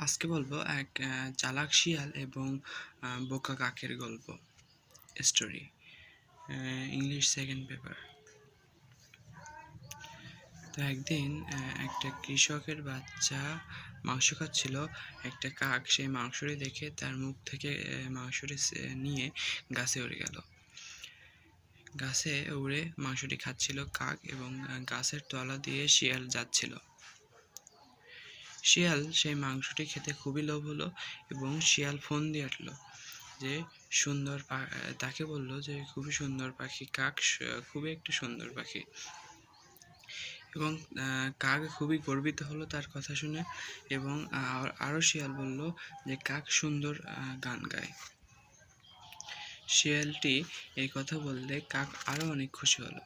আজকে বলবো এক চালাক শিয়াল এবং বোকা কাকের গল্প স্টোরি। English second paper. তো একদিন একটা কৃষকের বাচ্চা মাংস খাচ্ছিল। একটা কাক সেই মাংসটি দেখে তার মুখ থেকে মাংসটি নিয়ে গাছে উড়ে গেল। গাছে উড়ে মাংসটি খাচ্ছিল কাক, এবং গাছের তলা দিয়ে শিয়াল যাচ্ছিল। শিয়াল সেই মাংসটি খেতে খুবই লোভ হলো, এবং শিয়াল ফোন দিয়ে উঠল যে সুন্দর তাকে বলল যে খুবই সুন্দর পাখি কাক, খুবই একটা সুন্দর পাখি। এবং কাক খুবই গর্বিত হলো তার কথা শুনে, এবং আরও শিয়াল বলল যে কাক সুন্দর গান গায়। শিয়ালটি এই কথা বললে কাক আরও অনেক খুশি হলো।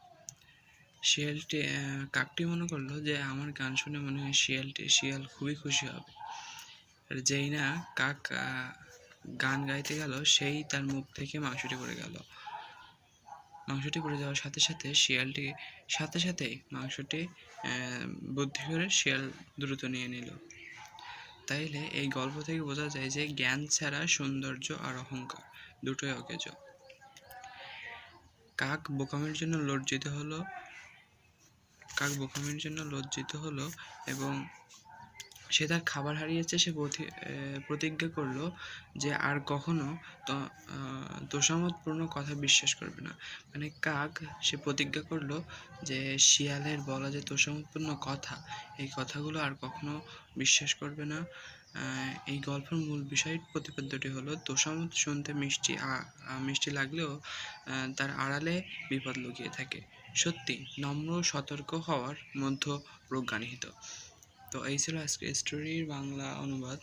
কাকটি মনে করলো যে আমার গান শুনে মনে হয় শিয়াল খুবই খুশি হবে। আর যেই না কাক গান গাইতে গেল, সেই তার মুখ থেকে মাংসটি পড়ে গেল। মাংসটি পড়ে যাওয়ার সাথে সাথেই মাংসটি বুদ্ধি করে শিয়াল দ্রুত নিয়ে নিল। তাইলে এই গল্প থেকে বোঝা যায় যে জ্ঞান ছাড়া সৌন্দর্য আর অহংকার দুটোই অকেজ। কাক বোকামির জন্য লজ্জিত হলো এবং সে তার খাবার হারিয়েছে। সে প্রতিজ্ঞা করলো যে আর কখনো তোষামোদপূর্ণ কথা বিশ্বাস করবে না। মানে কাক সে প্রতিজ্ঞা করলো যে শিয়ালের বলা যে তোষামোদপূর্ণ কথা, এই কথাগুলো আর কখনো বিশ্বাস করবে না। এই গল্পের মূল প্রতিপাদ্যটি হলো তোষামোদ শুনতে মিষ্টি লাগলেও তার আড়ালে বিপদ লুকিয়ে থাকে। সত্যি নম্র সতর্ক হওয়ার মধ্য প্রজ্ঞা নিহিত। তো এই ছিল আজকে স্টোরির বাংলা অনুবাদ।